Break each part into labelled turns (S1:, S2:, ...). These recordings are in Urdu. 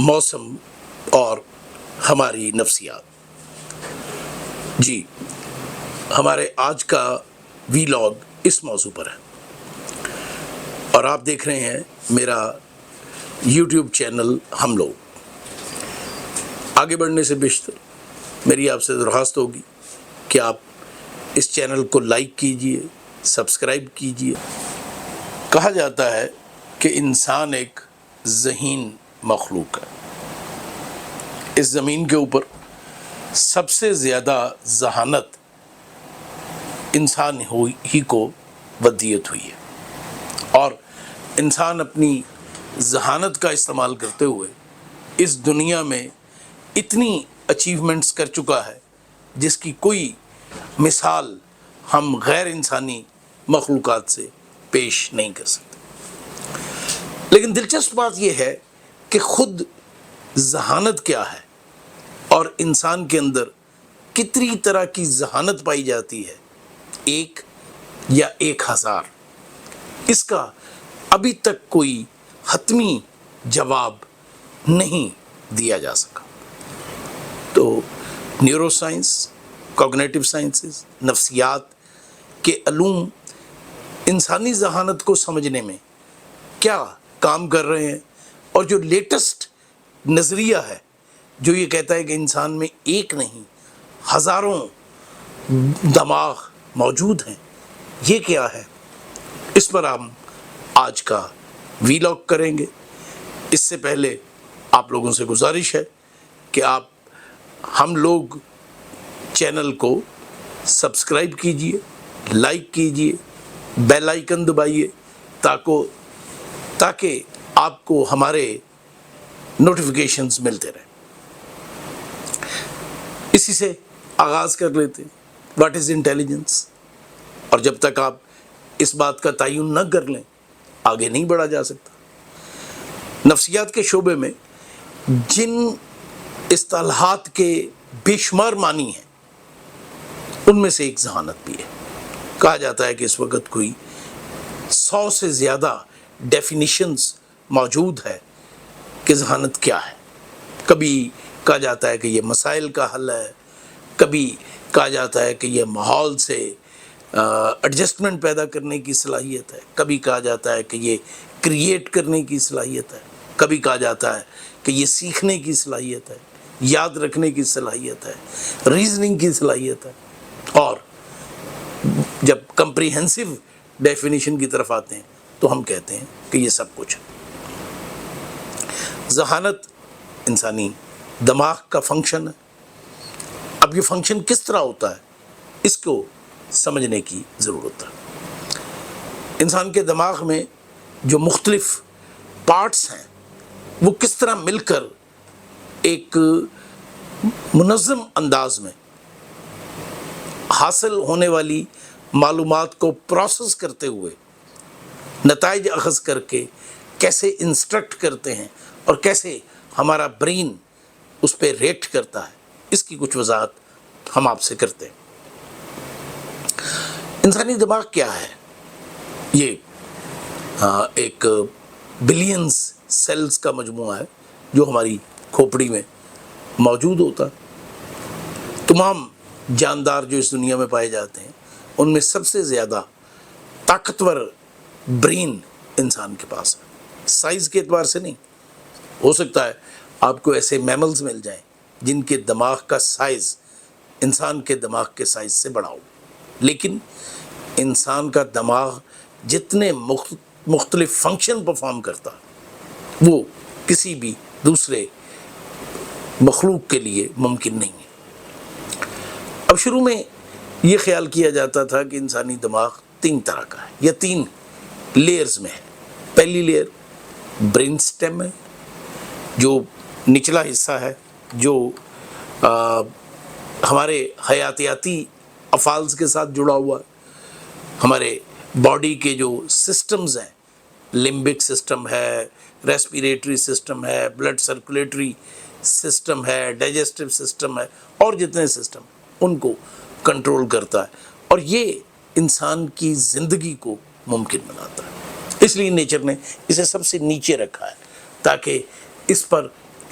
S1: موسم اور ہماری نفسیات۔ جی، ہمارے آج کا ویلاگ اس موضوع پر ہے اور آپ دیکھ رہے ہیں میرا یوٹیوب چینل ہم لوگ۔ آگے بڑھنے سے بیشتر میری آپ سے درخواست ہوگی کہ آپ اس چینل کو لائک کیجئے، سبسکرائب کیجئے۔ کہا جاتا ہے کہ انسان ایک ذہین مخلوق ہے۔ اس زمین کے اوپر سب سے زیادہ ذہانت انسان ہی کو ودیت ہوئی ہے، اور انسان اپنی ذہانت کا استعمال کرتے ہوئے اس دنیا میں اتنی اچیومنٹس کر چکا ہے جس کی کوئی مثال ہم غیر انسانی مخلوقات سے پیش نہیں کر سکتے۔ لیکن دلچسپ بات یہ ہے کہ خود ذہانت کیا ہے اور انسان کے اندر کتنی طرح کی ذہانت پائی جاتی ہے، 1 یا 1000، اس کا ابھی تک کوئی حتمی جواب نہیں دیا جا سکا۔ تو نیورو سائنس، کوگنیٹو سائنسز، نفسیات کے علوم انسانی ذہانت کو سمجھنے میں کیا کام کر رہے ہیں، اور جو لیٹسٹ نظریہ ہے جو یہ کہتا ہے کہ انسان میں ایک نہیں ہزاروں دماغ موجود ہیں، یہ کیا ہے، اس پر ہم آج کا ویلاگ کریں گے۔ اس سے پہلے آپ لوگوں سے گزارش ہے کہ آپ ہم لوگ چینل کو سبسکرائب کیجئے، لائک کیجئے، بیل آئیکن دبائیے تاکہ آپ کو ہمارے نوٹیفیکیشنز ملتے رہیں۔ اسی سے آغاز کر لیتے ہیں، واٹ از انٹیلیجنس، اور جب تک آپ اس بات کا تعین نہ کر لیں آگے نہیں بڑھا جا سکتا۔ نفسیات کے شعبے میں جن اصطلاحات کے بے شمار معنی ہیں ان میں سے ایک ذہانت بھی ہے۔ کہا جاتا ہے کہ اس وقت کوئی 100 سے زیادہ ڈیفینیشنز موجود ہے کہ ذہانت کیا ہے۔ کبھی کہا جاتا ہے کہ یہ مسائل کا حل ہے، کبھی کہا جاتا ہے کہ یہ ماحول سے ایڈجسٹمنٹ پیدا کرنے کی صلاحیت ہے، کبھی کہا جاتا ہے کہ یہ کریٹ کرنے کی صلاحیت ہے، کبھی کہا جاتا ہے کہ یہ سیکھنے کی صلاحیت ہے، یاد رکھنے کی صلاحیت ہے، ریزننگ کی صلاحیت ہے، اور جب کمپریہنسو ڈیفینیشن کی طرف آتے ہیں تو ہم کہتے ہیں کہ یہ سب کچھ ہے۔ ذہانت انسانی دماغ کا فنکشن ہے۔ اب یہ فنکشن کس طرح ہوتا ہے اس کو سمجھنے کی ضرورت ہے۔ انسان کے دماغ میں جو مختلف پارٹس ہیں وہ کس طرح مل کر ایک منظم انداز میں حاصل ہونے والی معلومات کو پروسیس کرتے ہوئے نتائج اخذ کر کے کیسے انسٹرکٹ کرتے ہیں اور کیسے ہمارا برین اس پہ ریٹ کرتا ہے، اس کی کچھ وضاحت ہم آپ سے کرتے ہیں۔ انسانی دماغ کیا ہے؟ یہ ایک بلینز سیلز کا مجموعہ ہے جو ہماری کھوپڑی میں موجود ہوتا ہے۔ تمام جاندار جو اس دنیا میں پائے جاتے ہیں ان میں سب سے زیادہ طاقتور برین انسان کے پاس ہے۔ سائز کے اعتبار سے نہیں، ہو سکتا ہے آپ کو ایسے میملز مل جائیں جن کے دماغ کا سائز انسان کے دماغ کے سائز سے بڑا ہو، لیکن انسان کا دماغ جتنے مختلف فنکشن پرفارم کرتا وہ کسی بھی دوسرے مخلوق کے لیے ممکن نہیں ہے۔ اب شروع میں یہ خیال کیا جاتا تھا کہ انسانی دماغ 3 طرح کا ہے یا 3 لیئرز میں ہے۔ پہلی لیئر برین سٹیم ہے، جو نچلا حصہ ہے، جو ہمارے حیاتیاتی افعال کے ساتھ جڑا ہوا ہے۔ ہمارے باڈی کے جو سسٹمز ہیں، لمبک سسٹم ہے، ریسپیریٹری سسٹم ہے، بلڈ سرکولیٹری سسٹم ہے، ڈائجسٹو سسٹم ہے، اور جتنے سسٹم ان کو کنٹرول کرتا ہے، اور یہ انسان کی زندگی کو ممکن بناتا ہے۔ اس لیے نیچر نے اسے سب سے نیچے رکھا ہے تاکہ اس پر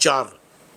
S1: 4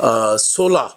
S1: 16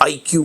S1: IQ,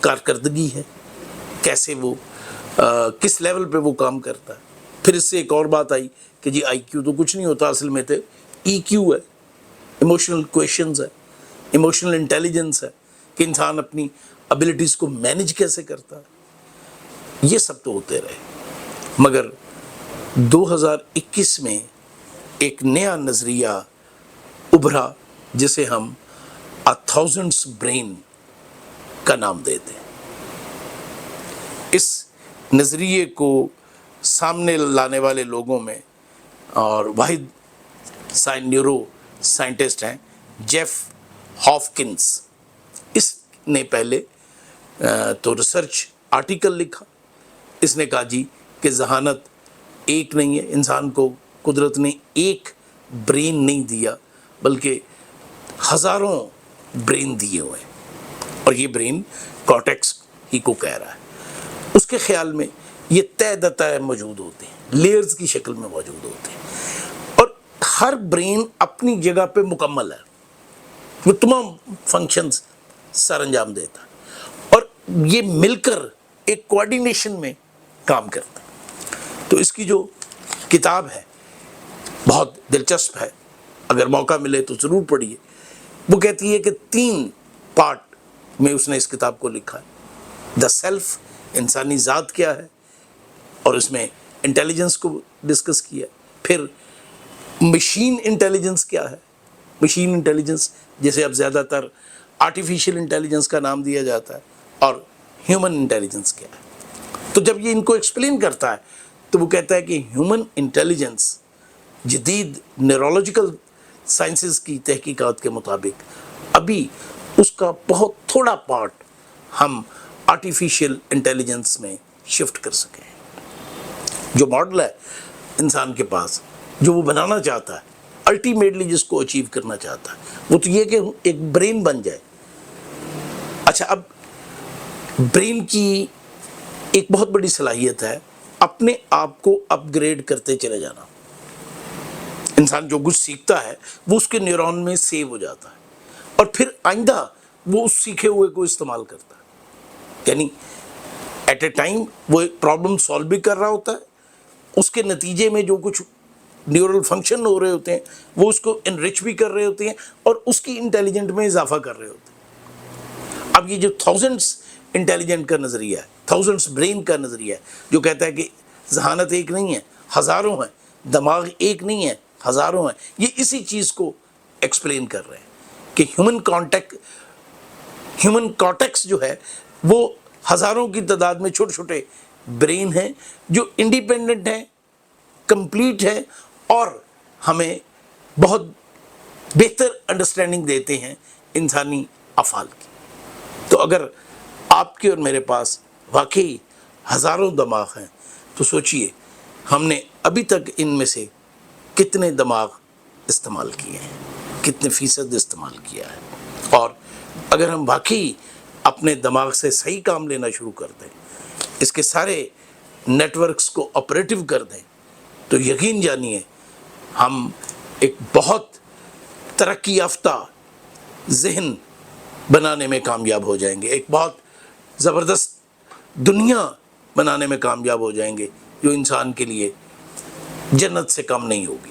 S1: کارکردگی ہے، کیسے وہ کس لیول پہ وہ کام کرتا ہے۔ پھر اس سے ایک اور بات آئی کہ جی آئی کیو تو کچھ نہیں ہوتا، اصل میں تو ای کیو ہے، ایموشنل کویشچنز ہے، ایموشنل انٹیلیجنس ہے کہ انسان اپنی ابیلٹیز کو مینج کیسے کرتا ہے۔ یہ سب تو ہوتے رہے، مگر 2021 میں ایک نیا نظریہ ابھرا جسے ہم تھاؤزنڈس برین کا نام دیتے ہیں۔ اس نظریے کو سامنے لانے والے لوگوں میں اور واحد نیورو سائنٹسٹ ہیں جیف ہاپکنس۔ اس نے پہلے تو ریسرچ آرٹیکل لکھا، اس نے کہا جی کہ ذہانت ایک نہیں ہے، انسان کو قدرت نے ایک برین نہیں دیا بلکہ ہزاروں برین دیے ہوئے ہیں، اور یہ برین کارٹیکس ہی کو کہہ رہا ہے۔ اس کے خیال میں یہ طے دتہ موجود ہوتے ہیں، لیئرز کی شکل میں موجود ہوتے ہیں، اور ہر برین اپنی جگہ پہ مکمل ہے، وہ تمام فنکشنز سر انجام دیتا ہے، اور یہ مل کر ایک کوآرڈینیشن میں کام کرتا ہے۔ تو اس کی جو کتاب ہے بہت دلچسپ ہے، اگر موقع ملے تو ضرور پڑھیے۔ وہ کہتی ہے کہ 3 پارٹ میں اس نے اس کتاب کو لکھا ہے۔ دا سیلف، انسانی ذات کیا ہے، اور اس میں انٹیلیجنس کو ڈسکس کیا۔ پھر مشین انٹیلیجنس کیا ہے، مشین انٹیلیجنس جیسے اب زیادہ تر آرٹیفیشل انٹیلیجنس کا نام دیا جاتا ہے، اور ہیومن انٹیلیجنس کیا ہے۔ تو جب یہ ان کو ایکسپلین کرتا ہے تو وہ کہتا ہے کہ ہیومن انٹیلیجنس جدید نیورولوجیکل سائنسز کی تحقیقات کے مطابق ابھی اس کا بہت تھوڑا پارٹ ہم آرٹیفیشل انٹیلیجنس میں شفٹ کر سکیں۔ جو ماڈل ہے انسان کے پاس، جو وہ بنانا چاہتا ہے، الٹیمیٹلی جس کو اچیو کرنا چاہتا ہے، وہ تو یہ کہ ایک برین بن جائے۔ اچھا، اب برین کی ایک بہت بڑی صلاحیت ہے اپنے آپ کو اپ گریڈ کرتے چلے جانا۔ انسان جو کچھ سیکھتا ہے وہ اس کے نیورون میں سیو ہو جاتا ہے، اور پھر آئندہ وہ اس سیکھے ہوئے کو استعمال کرتا ہے۔ یعنی ایٹ اے ٹائم وہ ایک پرابلم سالو بھی کر رہا ہوتا ہے، اس کے نتیجے میں جو کچھ نیورل فنکشن ہو رہے ہوتے ہیں وہ اس کو انرچ بھی کر رہے ہوتے ہیں، اور اس کی انٹیلیجنٹ میں اضافہ کر رہے ہوتے ہیں۔ اب یہ جو تھاؤزنڈس انٹیلیجنٹ کا نظریہ ہے، تھاؤزنڈس برین کا نظریہ ہے، جو کہتا ہے کہ ذہانت ایک نہیں ہے، ہزاروں ہیں، دماغ ایک نہیں ہے، ہزاروں ہیں، یہ اسی چیز کو ایکسپلین کر رہے ہیں کہ ہیومن کارٹیکس جو ہے وہ ہزاروں کی تعداد میں چھوٹے چھوٹے برین ہیں جو انڈیپینڈنٹ ہیں، کمپلیٹ ہیں، اور ہمیں بہت بہتر انڈرسٹینڈنگ دیتے ہیں انسانی افعال کی۔ تو اگر آپ کے اور میرے پاس واقعی ہزاروں دماغ ہیں تو سوچئے ہم نے ابھی تک ان میں سے کتنے دماغ استعمال کیے ہیں، کتنے فیصد استعمال کیا ہے۔ اور اگر ہم واقعی اپنے دماغ سے صحیح کام لینا شروع کر دیں، اس کے سارے نیٹ ورکس کو آپریٹو کر دیں، تو یقین جانیے ہم ایک بہت ترقی یافتہ ذہن بنانے میں کامیاب ہو جائیں گے، ایک بہت زبردست دنیا بنانے میں کامیاب ہو جائیں گے، جو انسان کے لیے جنت سے کم نہیں ہوگی۔